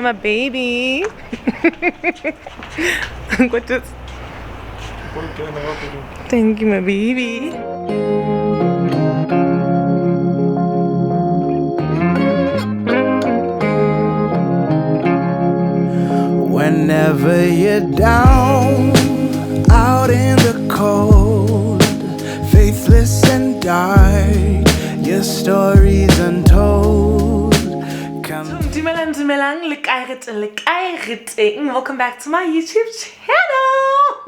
I'm a baby. What is? Thank you, my baby. Whenever you're down, out in the cold, faithless and dark, your story's untold. Welcome back to my YouTube channel.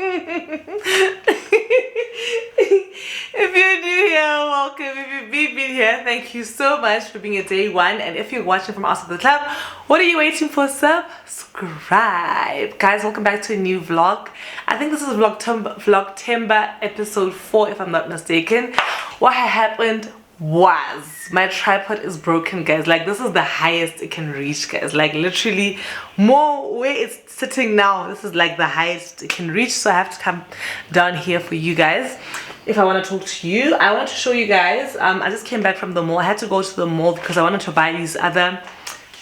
If you're new here, welcome. If you've been here, thank you so much for being a day one. And if you're watching from outside the club, what are you waiting for? Subscribe. Guys, welcome back to a new vlog. I think this is Vlogtember episode 4, if I'm not mistaken. What happened was my tripod is broken, guys. Like, this is the highest it can reach, guys. Like, literally more where it's sitting now, this is like the highest it can reach. So I have to come down here for you guys if I want to talk to you. I want to show you guys, I just came back from the mall. I had to go to the mall because I wanted to buy these other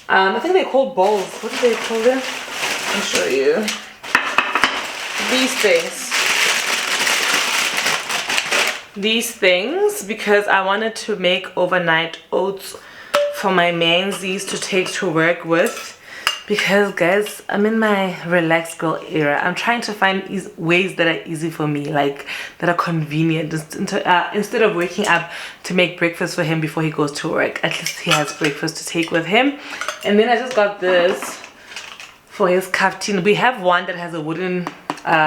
I think they're called balls. What do they call them? I'll show you. These things, because I wanted to make overnight oats for my mansies to take to work with. Because, guys, I'm in my relaxed girl era. I'm trying to find ways that are easy for me, like that are convenient. Instead of waking up to make breakfast for him before he goes to work, at least he has breakfast to take with him. And then I just got this for his cafeteria. We have one that has a wooden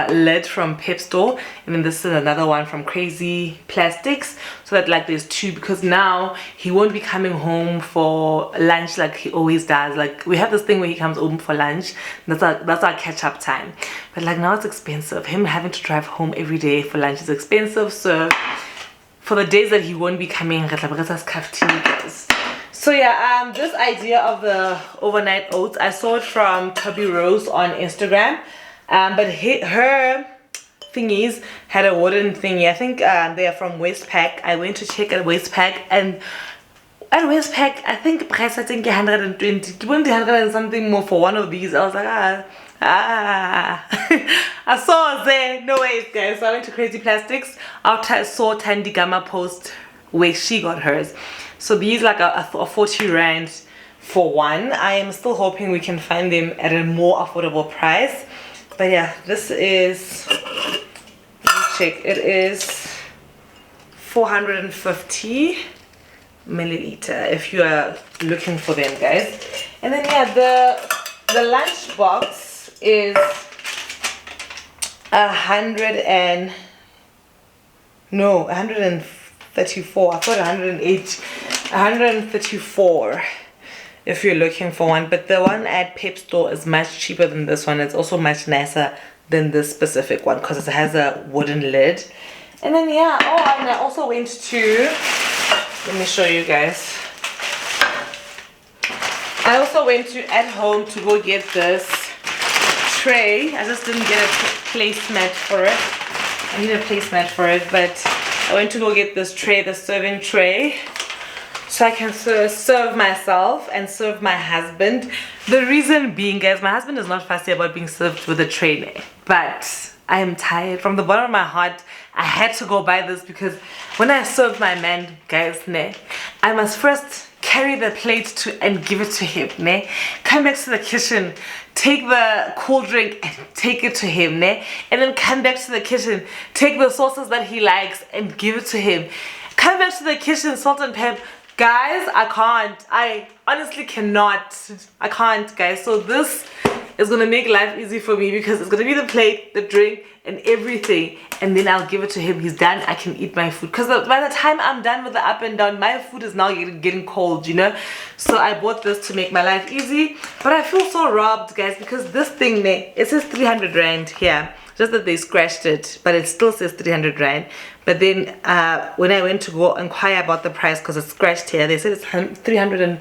lid from Pep Store, and then this is another one from Crazy Plastics, so that like there's two, because now he won't be coming home for lunch like he always does. Like, we have this thing where he comes home for lunch, that's our catch-up time, but like now it's expensive. Him having to drive home every day for lunch is expensive, so for the days that he won't be coming, so yeah, this idea of the overnight oats, I saw it from Toby Rose on Instagram. But her thingies had a wooden thingy. I think they are from Westpac. I went to check at Westpac, and at Westpac, I think price, I think 120, 100 and something more for one of these. I was like, I saw it there. No ways, guys. So I went to Crazy Plastics after I saw Tandy Gamma post where she got hers. So these like a 40 rand for one. I am still hoping we can find them at a more affordable price. But yeah, this is, let me check, it is 450 milliliter if you are looking for them, guys. And then yeah, the lunch box is 134. I thought 134 if you're looking for one. But the one at Pep Store is much cheaper than this one. It's also much nicer than this specific one because it has a wooden lid. And then yeah, oh, and I also went to, let me show you guys, I also went to At Home to go get this tray. I just didn't get a placemat for it. I need a placemat for it, but I went to go get this tray, the serving tray, so I can serve myself and serve my husband. The reason being, guys, my husband is not fussy about being served with a tray, but I am tired. From the bottom of my heart, I had to go buy this because when I serve my man, guys, I must first carry the plate and give it to him, come back to the kitchen, take the cool drink and take it to him, and then come back to the kitchen, take the sauces that he likes and give it to him, come back to the kitchen, salt and pepper. Guys, I can't. I honestly cannot. I can't, guys. So this is gonna make life easy for me because it's gonna be the plate, the drink, and everything, and then I'll give it to him. He's done. I can eat my food because by the time I'm done with the up and down, my food is now getting cold, you know. So I bought this to make my life easy, but I feel so robbed, guys, because this thing, it says 300 rand here. Just that they scratched it, but it still says 300 rand. But then when I went to go inquire about the price, because it's scratched here, they said it's 300 and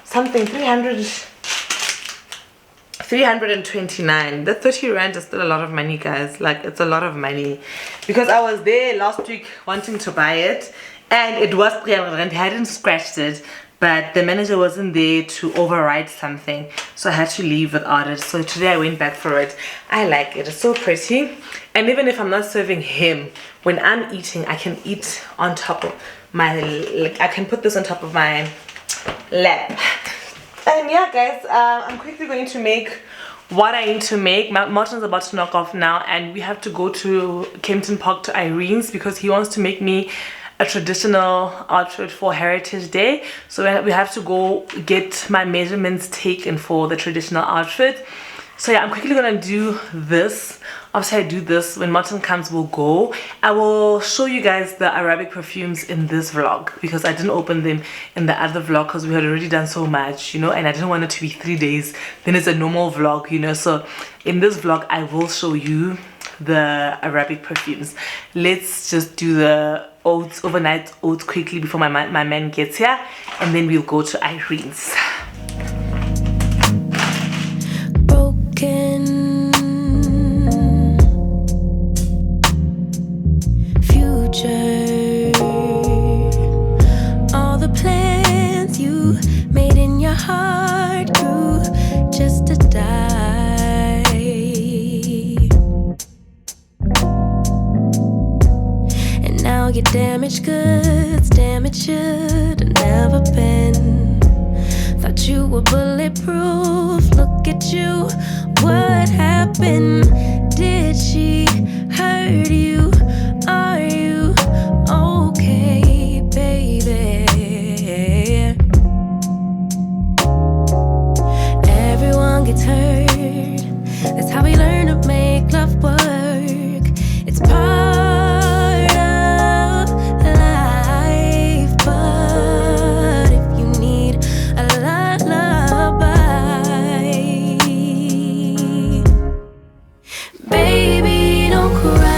something, 329. The 30 rand is still a lot of money, guys. Like, it's a lot of money, because I was there last week wanting to buy it and it was 300 rand. I hadn't scratched it, but the manager wasn't there to override something, so I had to leave without it. So today I went back for it. I like it. It's so pretty. And even if I'm not serving him, when I'm eating, I can eat on top of my, like, I can put this on top of my lap. And yeah, guys, I'm quickly going to make what I need to make. Martin's about to knock off now, and we have to go to Kempton Park to Irene's because he wants to make me a traditional outfit for Heritage Day. So we have to go get my measurements taken for the traditional outfit. So yeah, I'm quickly gonna do this. After I do this, when Martin comes, we'll go. I will show you guys the Arabic perfumes in this vlog because I didn't open them in the other vlog because we had already done so much, you know, and I didn't want it to be 3 days. Then it's a normal vlog, you know. So in this vlog, I will show you the Arabic perfumes. Let's just do the oats, overnight oats quickly before my man gets here, and then we'll go to Irene's. All the plans you made in your heart grew just to die. And now your damaged goods, damaged should have never been. Thought you were bulletproof, look at you, what happened? Did she hurt you? Are you okay, baby? Everyone gets hurt. That's how we learn to make love work. It's part of life. But if you need a lullaby, baby, don't cry.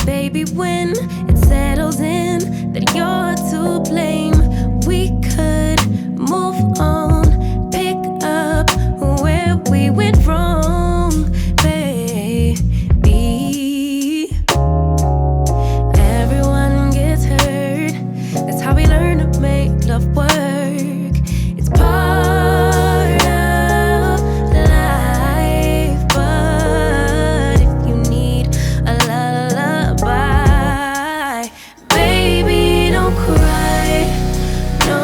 Baby, when it settles in that you're to blame, we could move on, pick up where we went wrong, baby. Everyone gets hurt. That's how we learn to make love work. It's part of life, but if you need a lullaby, baby, don't cry no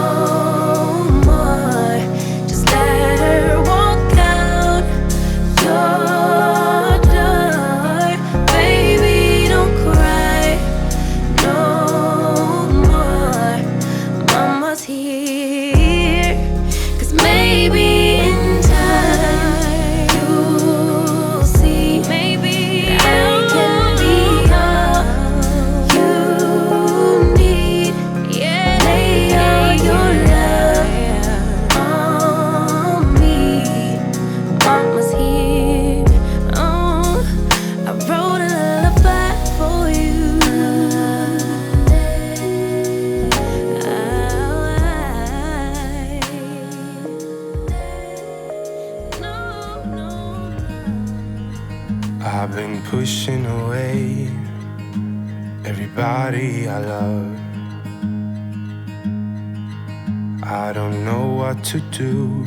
more. Just let her walk out your door. Baby, don't cry no more. Mama's here, 'cause maybe in time you'll see, maybe I can be all you need. Yeah, lay all your love on me. Mama's here. Oh, I wrote a lullaby for you. I've been pushing away everybody I love. I don't know what to do.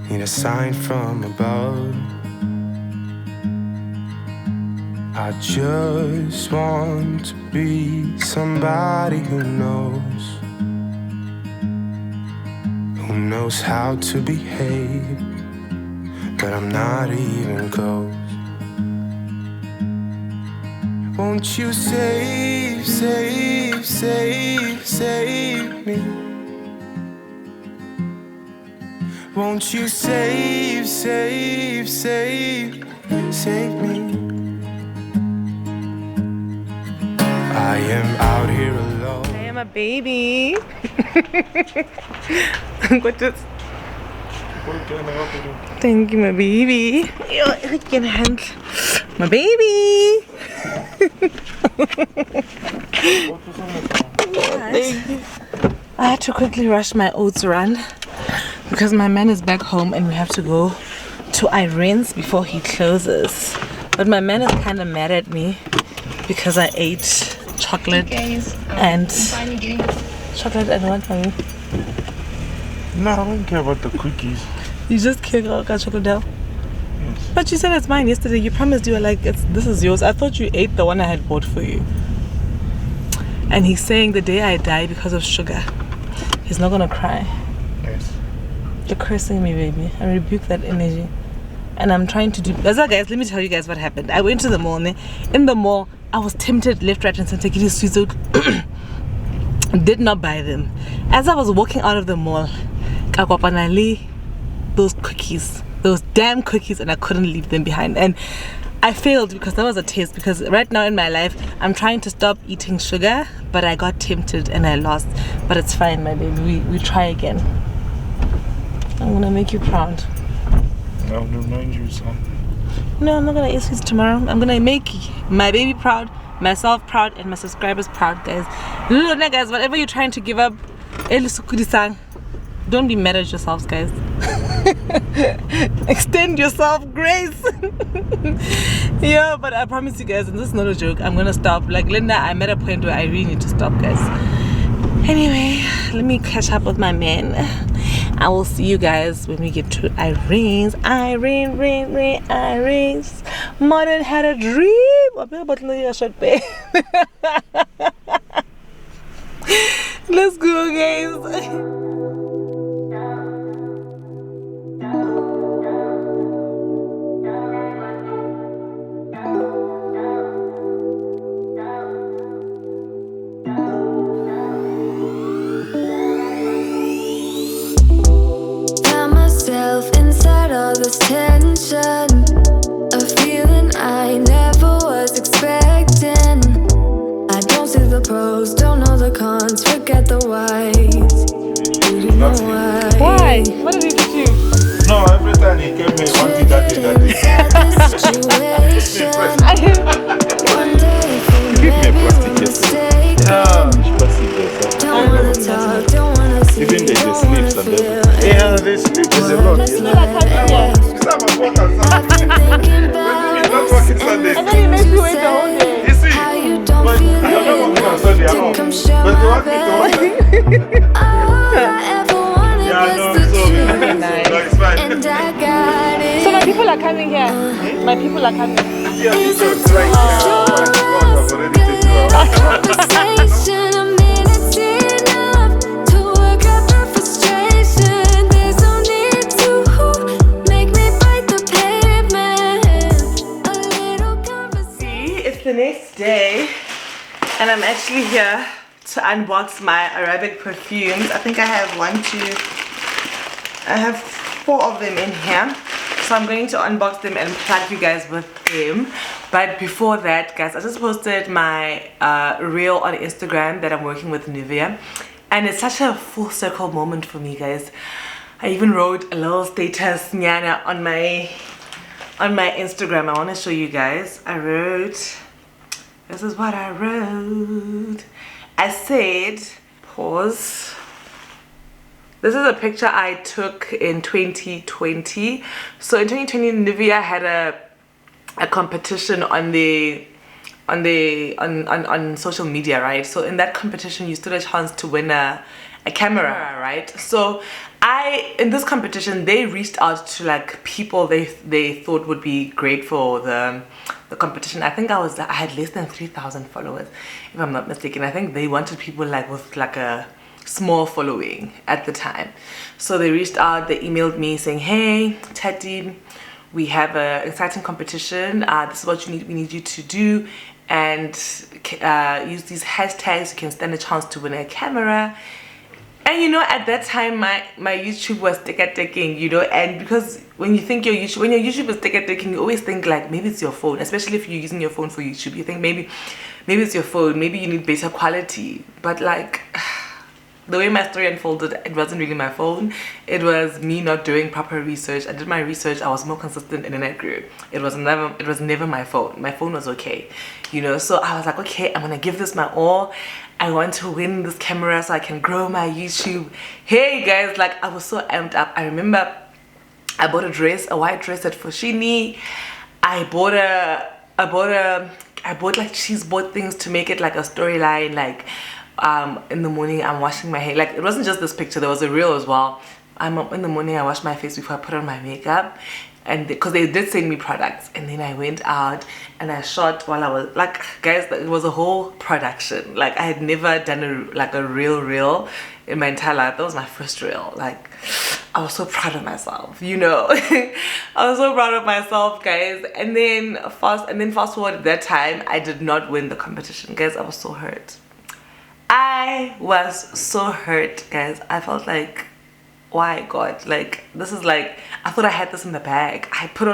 Need a sign from above. I just want to be somebody who knows how to behave, but I'm not even close. Won't you save, save, save, save me? Won't you save, save, save, save me? I am out here alone. I am a baby. What is? Thank you, my baby. I can handle my baby. I had to quickly rush my oats run because my man is back home and we have to go to Irene's before he closes. But my man is kind of mad at me because I ate chocolate and chocolate and what, mommy? No, I don't care about the cookies. You just care about chocolate now? Yes. But you said it's mine yesterday. You promised you were like, this is yours. I thought you ate the one I had bought for you. And he's saying the day I die because of sugar, he's not gonna cry. Yes. You're cursing me, baby. I rebuke that energy. And I'm trying to do... That's all, guys. Let me tell you guys what happened. I went to the mall. In the mall, I was tempted left, right, and center. Get these sweets out. Did not buy them. As I was walking out of the mall, those cookies, those damn cookies, and I couldn't leave them behind. And I failed because that was a taste. Because right now in my life, I'm trying to stop eating sugar, but I got tempted and I lost. But it's fine, my baby. We try again. I'm gonna make you proud. I'll remind you something. No, I'm not gonna eat sweets tomorrow. I'm gonna make my baby proud, myself proud, and my subscribers proud, guys. Guys, whatever you're trying to give up, don't be mad at yourselves, guys. Extend yourself grace. Yeah, but I promise you guys, and this is not a joke, I'm gonna stop. Like Linda, I'm at a point where I really need to stop, guys. Anyway, let me catch up with my man. I will see you guys when we get to Irene's. Irene's. Modern had a dream. Let's go, guys. Inside all this tension, a feeling I never was expecting. I don't see the pros, don't know the cons, forget the whys. You don't know why. Why? What did he do to you? No, every time he came in, one thing that day. One day for Give me a maybe plastic we're yes. mistaken. Don't wanna talk, don't wanna see, Even they don't sleep wanna sometimes. feel. Yeah, they sleep is a lot. Let's do that coming here. Some of work on I've been thinking Sunday. about Not working Sunday. And then he makes you wait the whole day. You see, how you don't but feel I'm not working on Sunday at all. come share But they my want me to work. All I ever wanted Yeah, was no, the it's all truth, good. Nice. No, it's fine. and I got it. So my people are coming here. My people are coming. Yeah, Is it's it like, too I've already taken you out. conversation? A minute's enough to work out the frustration. There's no need to make me bite the pavement. A little conversation. See, it's the next day and I'm actually here to unbox my Arabic perfumes. I think I have I have 4 of them in here. So I'm going to unbox them and plug you guys with them. But before that, guys, I just posted my reel on Instagram that I'm working with Nivea. And it's such a full circle moment for me, guys. I even wrote a little status nyana on my Instagram. I want to show you guys. I wrote, this is what I wrote. I said, pause. This is a picture I took in 2020. So in 2020, Nivea had a competition on social media, right? So in that competition, you stood a chance to win a a camera, right? So in this competition, they reached out to like people they thought would be great for the competition. I think I had less than 3,000 followers, if I'm not mistaken. I think they wanted people like with like a small following at the time. So they reached out, they emailed me saying, hey Tati, we have an exciting competition, this is what we need you to do, and use these hashtags, you can stand a chance to win a camera. And you know, at that time my YouTube was ticking, you know, and because when you think when your YouTube is ticking, you always think like maybe it's your phone, especially if you're using your phone for YouTube. You think maybe it's your phone, maybe you need better quality. But like the way my story unfolded, it wasn't really my phone, it was me not doing proper research. I did my research, I was more consistent, and then I grew. It was never my phone. My phone was okay, you know. So I was like, okay, I'm gonna give this my all. I want to win this camera so I can grow my YouTube. Hey guys, like I was so amped up. I remember I bought a white dress at Foschini. I bought like cheese board things to make it like a storyline, like in the morning I'm washing my hair. Like it wasn't just this picture, there was a reel as well. I'm up in the morning, I wash my face before I put on my makeup, and because they did send me products, and then I went out and I shot while I was like, guys, it was a whole production. Like I had never done a real reel in my entire life. That was my first reel. Like I was so proud of myself, you know. I was so proud of myself, guys. And then fast forward at that time, I did not win the competition, guys. I was so hurt. I was so hurt, guys. I felt like, why God, like this is like, I thought I had this in the bag. I put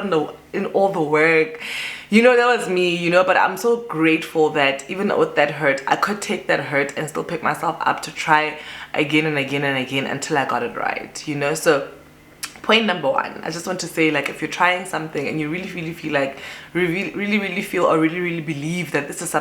in all the work, you know. That was me, you know. But I'm so grateful that even with that hurt, I could take that hurt and still pick myself up to try again and again and again until I got it right, you know. So point number one, I just want to say, like, if you're trying something and you really feel like really feel or really believe that this is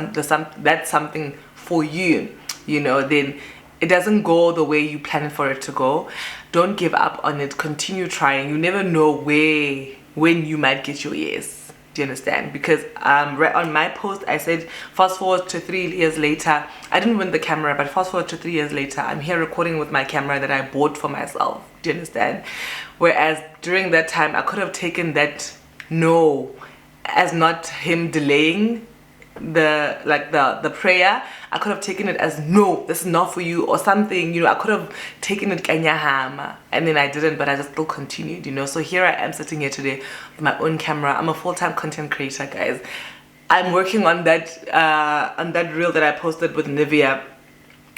that's something for you, you know, then it doesn't go the way you planned for it to go, don't give up on it. Continue trying. You never know when you might get your yes. Do you understand? Because right on my post I said, fast forward to 3 years later, I didn't win the camera, but fast forward to 3 years later, I'm here recording with my camera that I bought for myself. Do you understand? Whereas during that time I could have taken that no as not him delaying the prayer. I could have taken it as, no, this is not for you, or something, you know. I could have taken it kanyahama, and then I didn't, but I just still continued, you know. So here I am sitting here today with my own camera. I'm a full-time content creator, guys. I'm working on that reel that I posted with Nivea.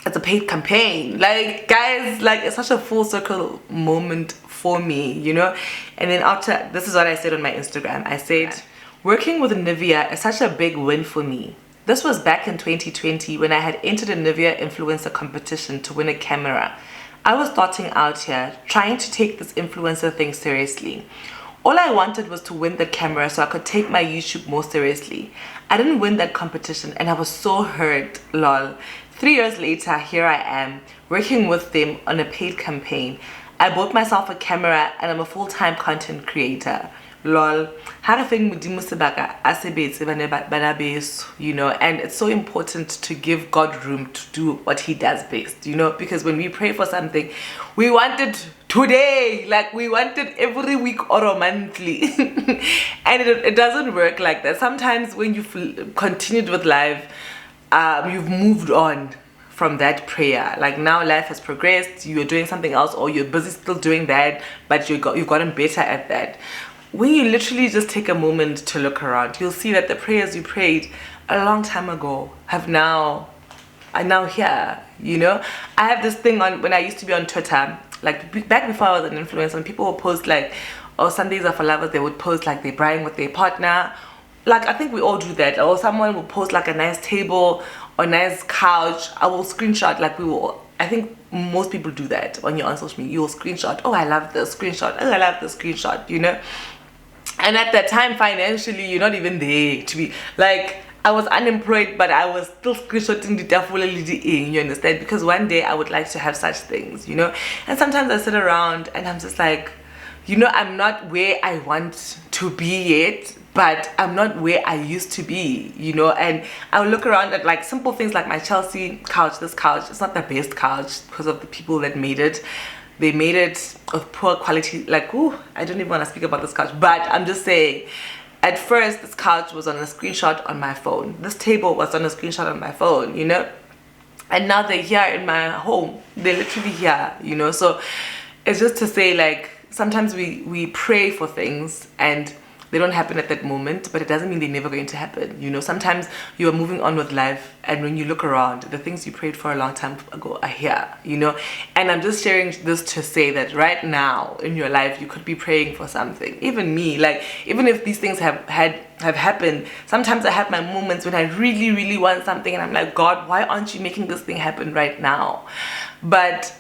It's a paid campaign, like, guys, like, it's such a full circle moment for me, you know. And then after, this is what I said on my Instagram. I said, working with Nivea is such a big win for me. This was back in 2020 when I had entered a Nivea influencer competition to win a camera. I was starting out here, trying to take this influencer thing seriously. All I wanted was to win the camera so I could take my YouTube more seriously. I didn't win that competition and I was so hurt, lol. 3 years later, here I am, working with them on a paid campaign. I bought myself a camera and I'm a full-time content creator. Lol. Had a thing with you know, and it's so important to give God room to do what he does best, you know, because when we pray for something, we want it today, like we want it every week or monthly. And it doesn't work like that. Sometimes when you've continued with life, you've moved on from that prayer. Like now life has progressed, you're doing something else, or you're busy still doing that, but you've gotten better at that. When you literally just take a moment to look around, you'll see that the prayers you prayed a long time ago are now here, you know. I have this thing on when I used to be on Twitter, like back before I was an influencer, and people would post like, oh, Sundays are for lovers. They would post like they're praying with their partner. Like, I think we all do that. Or someone will post like a nice table or nice couch. I will screenshot, like we will. I think most people do that when you're on social media. You will screenshot, oh, I love this screenshot, oh, I love this screenshot, you know. And at that time, financially, you're not even there to be like, I was unemployed, but I was still screenshotting the tafula, you understand? Because one day I would like to have such things, you know. And sometimes I sit around and I'm just like, you know, I'm not where I want to be yet, but I'm not where I used to be, you know. And I'll look around at like simple things like my Chelsea couch. This couch, it's not the best couch because of the people that made it. They made it of poor quality. Like, ooh, I don't even want to speak about this couch, but I'm just saying, at first this couch was on a screenshot on my phone. This table was on a screenshot on my phone, you know. And now they're here in my home. They're literally here, you know. So it's just to say, like, sometimes we pray for things and they don't happen at that moment, but it doesn't mean they're never going to happen, you know. Sometimes you are moving on with life, and when you look around, the things you prayed for a long time ago are here, you know. And I'm just sharing this to say that right now in your life, you could be praying for something. Even me, like, even if these things have happened, sometimes I have my moments when I really, really want something, and I'm like, God, why aren't you making this thing happen right now? But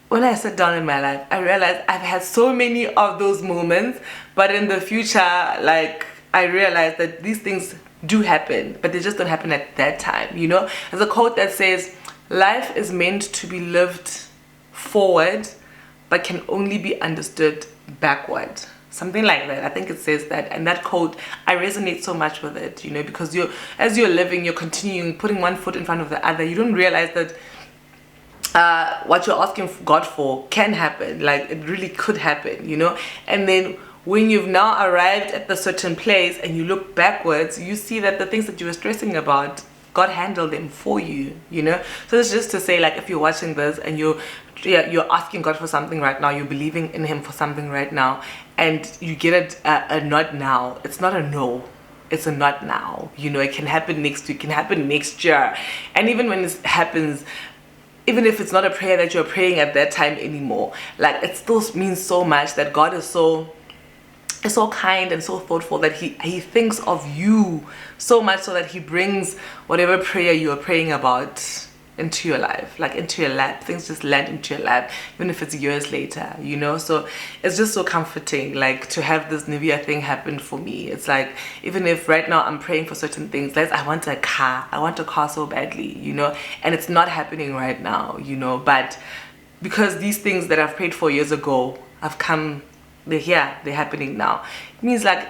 when I sit down in my life, I realize I've had so many of those moments, but in the future, like, I realize that these things do happen, but they just don't happen at that time, you know. There's a quote that says, life is meant to be lived forward, but can only be understood backward. Something like that. I think it says that. And that quote, I resonate so much with it, you know, because as you're living, you're continuing, putting one foot in front of the other. You don't realize that what you're asking God for can happen. Like, it really could happen, you know. And then when you've now arrived at the certain place and you look backwards, you see that the things that you were stressing about, God handled them for you, you know. So it's just to say, like, if you're watching this and you're asking God for something right now, you're believing in him for something right now, and you get a not now, it's not a no, it's a not now, you know. It can happen next week, it can happen next year. And even when it happens, even if it's not a prayer that you're praying at that time anymore, like, it still means so much that God is so kind and so thoughtful that he thinks of you so much, so that he brings whatever prayer you are praying about into your life, like into your lap. Things just land into your lap, even if it's years later, you know. So it's just so comforting, like, to have this Nivea thing happen for me. It's like, even if right now I'm praying for certain things, like, I want a car so badly, you know, and it's not happening right now, you know, but because these things that I've prayed for years ago have come, they're here, they're happening now. It means, like,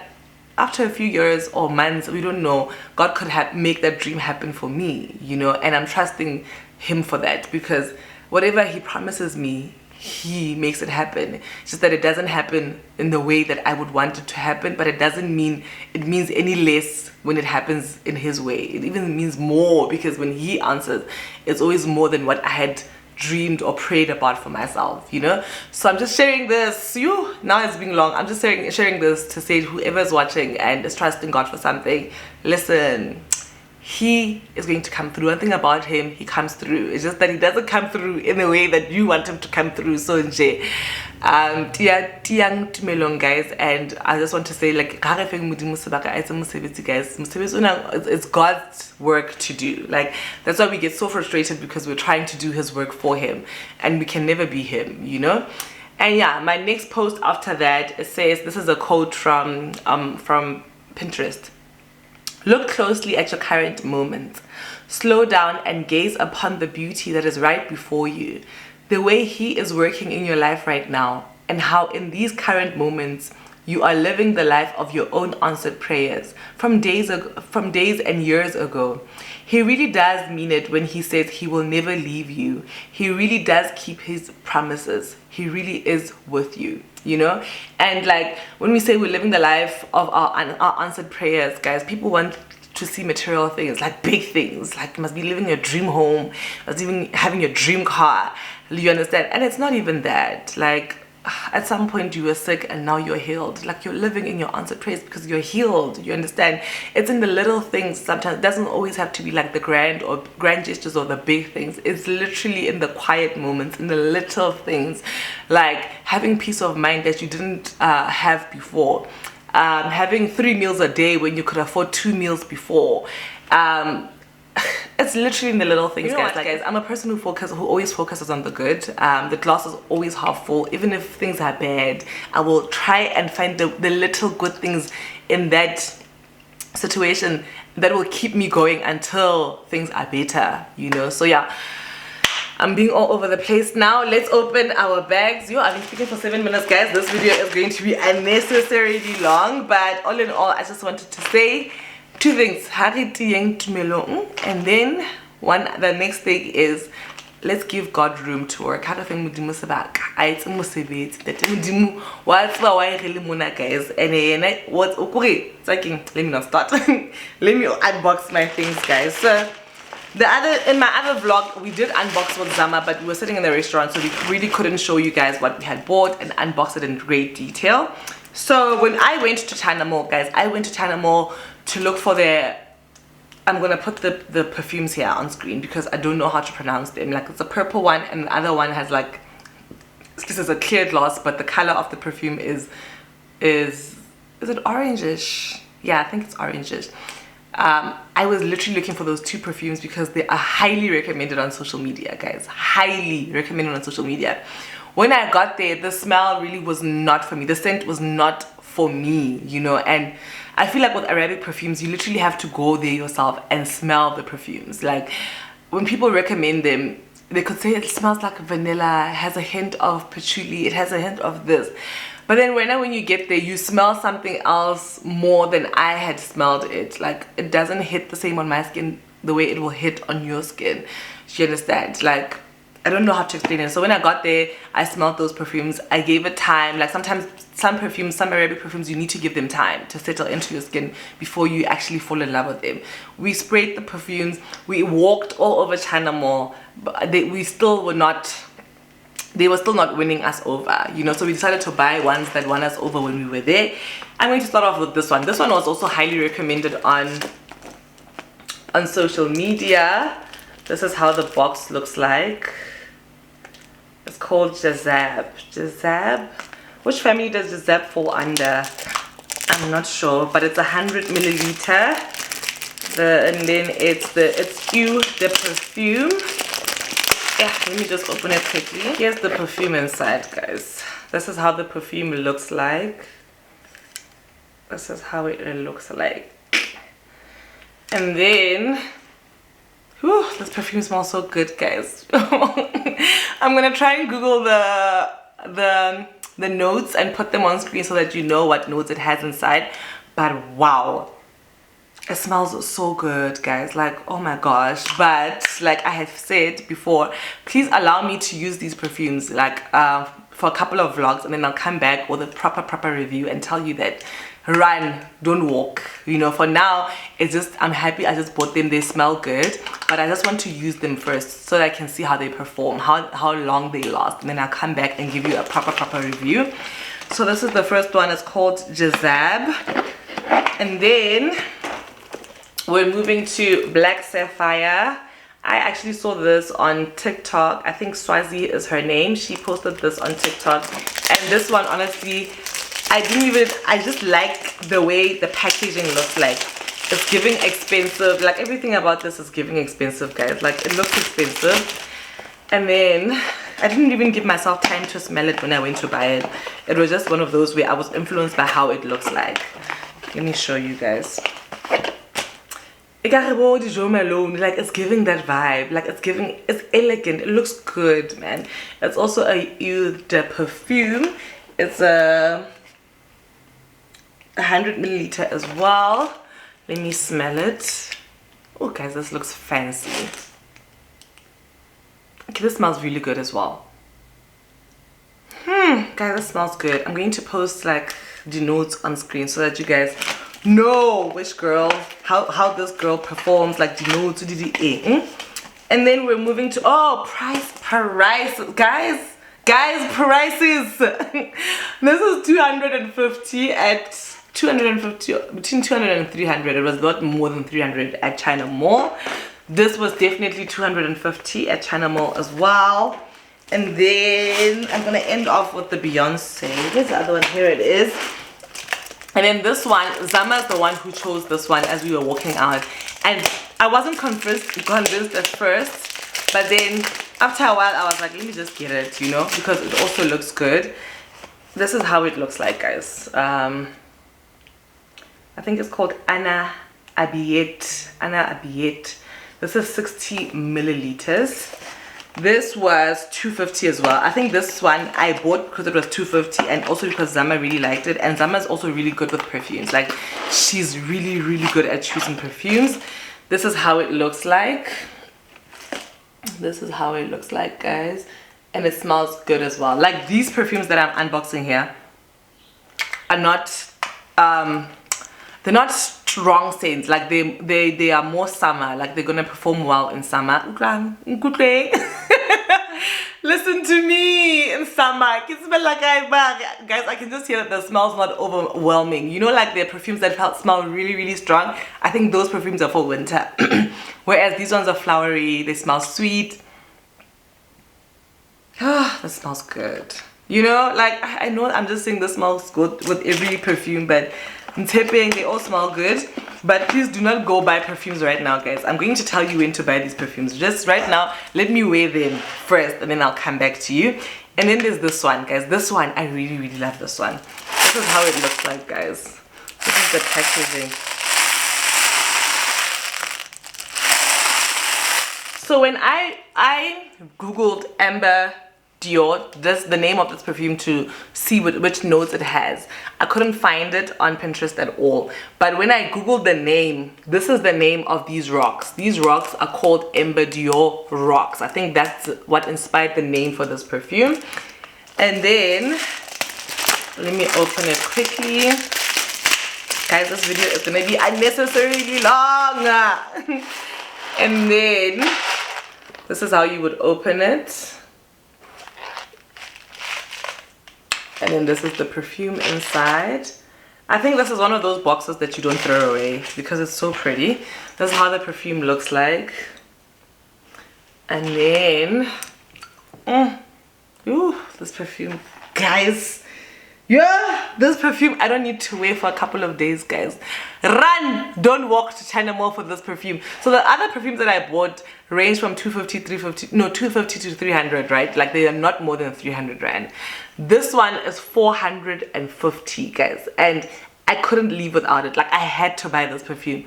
after a few years or months, we don't know, God could make that dream happen for me, you know. And I'm trusting him for that, because whatever he promises me, he makes it happen. It's just that it doesn't happen in the way that I would want it to happen, but it doesn't mean it means any less when it happens in his way. It even means more, because when he answers, it's always more than what I had dreamed or prayed about for myself, you know. So I'm just sharing this. Now it's being long. I'm just sharing this to say, whoever's watching and is trusting God for something, listen, he is going to come through. One thing about him, he comes through. It's just that he doesn't come through in the way that you want him to come through. So nje, tiang tumelong, guys. And I just want to say, like, guys, it's God's work to do. Like, that's why we get so frustrated, because we're trying to do his work for him and we can never be him, you know. And yeah, my next post after that, it says, this is a quote from Pinterest. Look closely at your current moment. Slow down and gaze upon the beauty that is right before you. The way he is working in your life right now, and how in these current moments you are living the life of your own answered prayers from days and years ago. He really does mean it when he says he will never leave you. He really does keep his promises. He really is with you, you know. And like, when we say we're living the life of our answered prayers, guys, people want to see material things, like big things, like you must be living your dream home, must even having your dream car, you understand? And it's not even that. Like, at some point you were sick and now you're healed. Like, you're living in your answered prayers because you're healed, you understand? It's in the little things sometimes. It doesn't always have to be like the grand gestures or the big things. It's literally in the quiet moments, in the little things, like having peace of mind that you didn't have before, having 3 meals a day when you could afford 2 meals before. It's literally in the little things, guys. I'm a person who always focuses on the good. The glass is always half full. Even if things are bad, I will try and find the little good things in that situation that will keep me going until things are better, you know. So yeah, I'm being all over the place now. Let's open our bags. Yo, I've been speaking for 7 minutes, guys. This video is going to be unnecessarily long, but all in all, I just wanted to say 2 things. And then the next thing is, let's give God room to work. How do thing Mudimu Sabak? It's Musibit that Mudimu. What's the way really Muna, guys? And what's okay? Let me not start. Let me unbox my things, guys. So in my other vlog, we did unbox with Zama, but we were sitting in the restaurant, so we really couldn't show you guys what we had bought and unbox it in great detail. So when I went to China Mall, guys, I went to China Mall to look for their, I'm gonna put the perfumes here on screen because I don't know how to pronounce them. Like, it's a purple one and the other one has like, this is a clear gloss, but the color of the perfume is it orangish? Yeah, I think it's orangish. I was literally looking for those 2 perfumes because they are highly recommended on social media, guys. Highly recommended on social media. When I got there, the smell really was not for me. The scent was not for me, you know. And I feel like with Arabic perfumes, you literally have to go there yourself and smell the perfumes. Like, when people recommend them, they could say it smells like vanilla, it has a hint of patchouli, it has a hint of this. But then when you get there, you smell something else more than I had smelled it. Like, it doesn't hit the same on my skin the way it will hit on your skin. Do you understand? Like, I don't know how to explain it. So when I got there, I smelled those perfumes. I gave it time. Like, sometimes some perfumes, some Arabic perfumes, you need to give them time to settle into your skin before you actually fall in love with them. We sprayed the perfumes. We walked all over China Mall. But they were still not winning us over, you know. So we decided to buy ones that won us over when we were there. I'm going to start off with this one. This one was also highly recommended on social media. This is how the box looks like. It's called Jazab. Jazab? Which family does Jazab fall under? I'm not sure, but it's 100 milliliter. And then it's Eau de Perfume. Yeah, let me just open it quickly. Here's the perfume inside, guys. This is how the perfume looks like. This is how it looks like. And then, whew, this perfume smells so good, guys. I'm gonna try and Google the notes and put them on screen so that you know what notes it has inside. But wow, it smells so good, guys. Like, oh my gosh. But like I have said before, please allow me to use these perfumes like for a couple of vlogs, and then I'll come back with a proper review and tell you that run, don't walk. You know, for now, it's just, I'm happy I just bought them. They smell good, but I just want to use them first so that I can see how they perform, how long they last, and then I'll come back and give you a proper review. So this is the first one. It's called Jazab. And then we're moving to Black Sapphire. I actually saw this on TikTok. I think Swazi is her name. She posted this on TikTok. And this one, honestly, I just like the way the packaging looks like. It's giving expensive. Like, everything about this is giving expensive, guys. Like, it looks expensive. And then I didn't even give myself time to smell it when I went to buy it. It was just one of those where I was influenced by how it looks like. Let me show you guys. Like, it's giving that vibe. Like, it's elegant. It looks good, man. It's also a Eau de Perfume. It's a 100 milliliter as well. Let me smell it. Oh, guys, this looks fancy. Okay, this smells really good as well. Guys, this smells good. I'm going to post like the notes on screen so that you guys know which girl, how this girl performs, like the notes. And then we're moving to, oh, price, guys, prices. This is 250 at 250, between 200 and 300. It was a lot more than 300 at China Mall. This was definitely 250 at China Mall as well. And then I'm gonna end off with the Beyonce. Here's the other one. Here it is. And then this one, Zama's the one who chose this one as we were walking out. And I wasn't convinced at first, but then after a while I was like, let me just get it, you know, because it also looks good. This is how it looks like, guys. I think it's called Anna Abiyet. This is 60 milliliters. This was $2.50 as well. I think this one I bought because it was $2.50 and also because Zama really liked it. And Zama is also really good with perfumes. Like, she's really, really good at choosing perfumes. This is how it looks like. This is how it looks like, guys. And it smells good as well. Like, these perfumes that I'm unboxing here are not, they're not strong scents. Like, they are more summer. Like, they're gonna perform well in summer. Listen to me in summer. Guys, I can just hear that the smell's not overwhelming. You know, like the perfumes that smell really, really strong. I think those perfumes are for winter. Whereas these ones are flowery. They smell sweet. Ah, that smells good. You know, like, I know I'm just saying this smells good with every perfume, but I'm tipping, they all smell good. But please do not go buy perfumes right now, guys. I'm going to tell you when to buy these perfumes. Just right now, let me wear them first and then I'll come back to you. And then there's this one, guys. This one, I really, really love this one. This is how it looks like, guys. This is the packaging. So when I googled Amber Dior, the name of this perfume, to see which notes it has, I couldn't find it on Pinterest at all. But when I googled the name, this is the name of these rocks. These rocks are called Amber Dior rocks. I think that's what inspired the name for this perfume. And then let me open it quickly, guys. This video is gonna be unnecessarily long. And then this is how you would open it. And then this is the perfume inside. I think this is one of those boxes that you don't throw away because it's so pretty. This is how the perfume looks like. And then, ooh, this perfume, guys. Yeah, this perfume I don't need to wear for a couple of days, guys. Run, don't walk to China Mall for this perfume. So the other perfumes that I bought range from 250 to 300, right? Like, they are not more than 300 rand. This one is 450, guys, and I couldn't leave without it. Like, I had to buy this perfume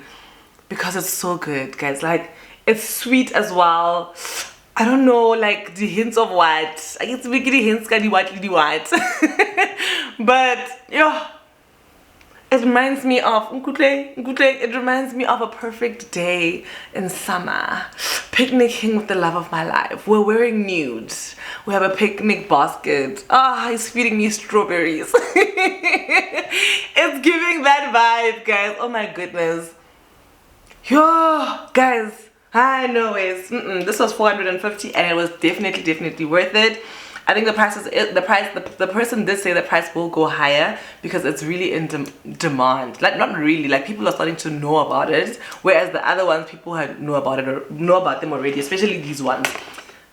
because it's so good, guys. Like, it's sweet as well. I don't know, like, the hints of what I get to make the hints what but yeah, it reminds me of it reminds me of a perfect day in summer, picnicking with the love of my life. We're wearing nude, we have a picnic basket. He's feeding me strawberries. It's giving that vibe, guys. Oh my goodness. Yo, guys, I know it's this was 450 and it was definitely worth it. I think the price is the person did say the price will go higher because it's really in demand. Like, not really, like, people are starting to know about it, whereas the other ones, people had know about it or know about them already, especially these ones.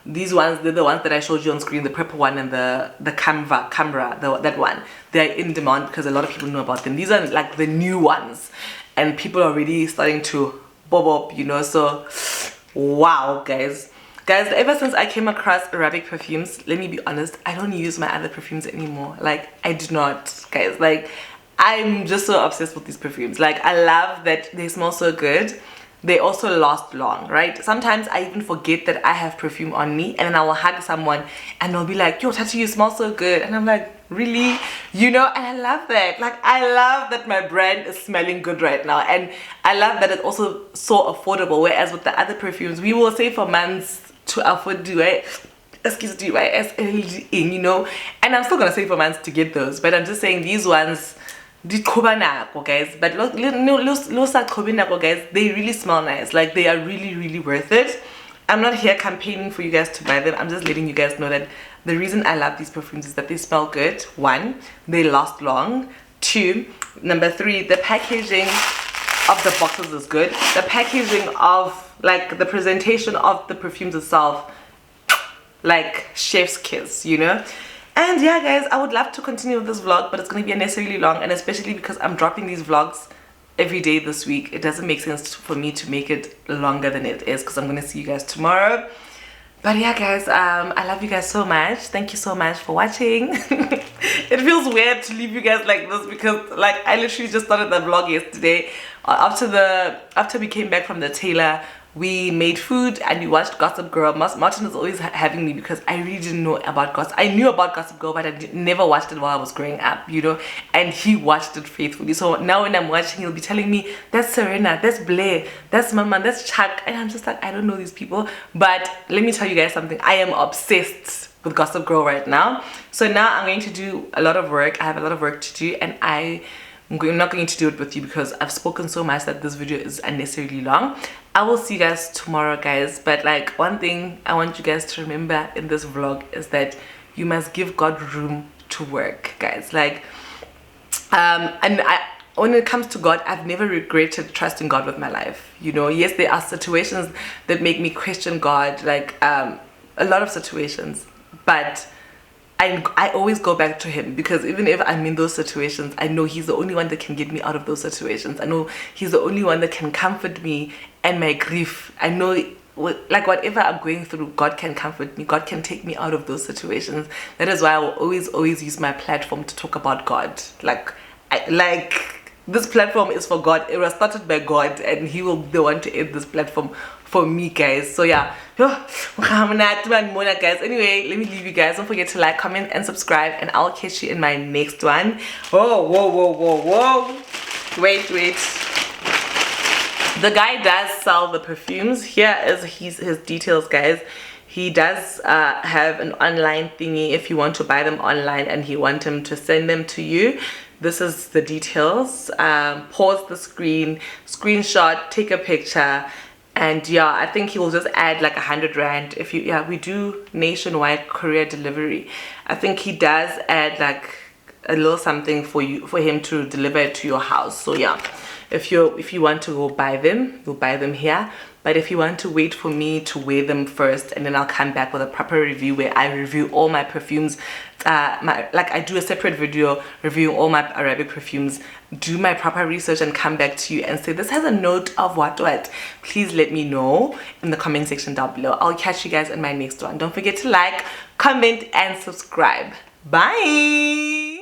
These ones, they're the ones that I showed you on screen, the purple one and the camera, that one. They're in demand because a lot of people know about them. These are like the new ones and people are already starting to bob up, you know. So wow, guys, ever since I came across Arabic perfumes, let me be honest, I don't use my other perfumes anymore. Like, I do not, guys. Like, I'm just so obsessed with these perfumes. Like, I love that they smell so good. They also last long, right? Sometimes I even forget that I have perfume on me, and then I will hug someone and they'll be like, yo, Tati, you smell so good. And I'm like, really? You know, and I love that. Like, I love that my brand is smelling good right now, and I love that it's also so affordable, whereas with the other perfumes, we will save for months to afford you know, and I'm still gonna save for months to get those, but I'm just saying these ones, guys, but guys, they really smell nice. Like, they are really worth it. I'm not here campaigning for you guys to buy them. I'm just letting you guys know that the reason I love these perfumes is that they smell good. 1, they last long. 2, number 3, the packaging of the boxes is good. The packaging of, like, the presentation of the perfumes itself, like, chef's kiss, you know. And yeah, guys, I would love to continue with this vlog, but it's going to be unnecessarily long, and especially because I'm dropping these vlogs every day this week, it doesn't make sense for me to make it longer than it is, because I'm going to see you guys tomorrow. But yeah, guys, I love you guys so much. Thank you so much for watching. It feels weird to leave you guys like this because, like, I literally just started the vlog yesterday after we came back from the Tailor we made food and we watched Gossip Girl. Martin was always having me because I really didn't know about Gossip. I knew about Gossip Girl, but I never watched it while I was growing up, you know, and he watched it faithfully. So now when I'm watching, he'll be telling me, that's Serena, that's Blair, that's Mama, that's Chuck, and I'm just like, I don't know these people. But let me tell you guys something, I am obsessed with Gossip Girl right now. So now I'm going to do a lot of work. I have a lot of work to do, and I'm not going to do it with you because I've spoken so much that this video is unnecessarily long. I will see you guys tomorrow, guys. But like, one thing I want you guys to remember in this vlog is that you must give God room to work, guys. Like, when it comes to God, I've never regretted trusting God with my life. You know, yes, there are situations that make me question God, like a lot of situations, but I always go back to him, because even if I'm in those situations, I know he's the only one that can get me out of those situations. I know he's the only one that can comfort me and my grief. I know, like, whatever I'm going through, God can comfort me. God can take me out of those situations. That is why I will always use my platform to talk about God. Like this platform is for God. It was started by God, and he will be the one to end this platform for me, guys. So yeah, guys. Anyway, let me leave you guys. Don't forget to like, comment, and subscribe, and I'll catch you in my next one. Whoa, wait, the guy does sell the perfumes. Here is his details, guys. He does have an online thingy if you want to buy them online and he wants him to send them to you. This is the details. Pause the screen, screenshot, take a picture, and yeah, I think he will just add like 100 rand if you, yeah, we do nationwide courier delivery. I think he does add like a little something for him to deliver it to your house. So yeah, if you want to go buy them, you'll buy them here. But if you want to wait for me to wear them first, and then I'll come back with a proper review where I review all my perfumes, like I do a separate video reviewing all my Arabic perfumes, do my proper research, and come back to you and say this has a note of what, please let me know in the comment section down below. I'll catch you guys in my next one. Don't forget to like, comment, and subscribe. Bye.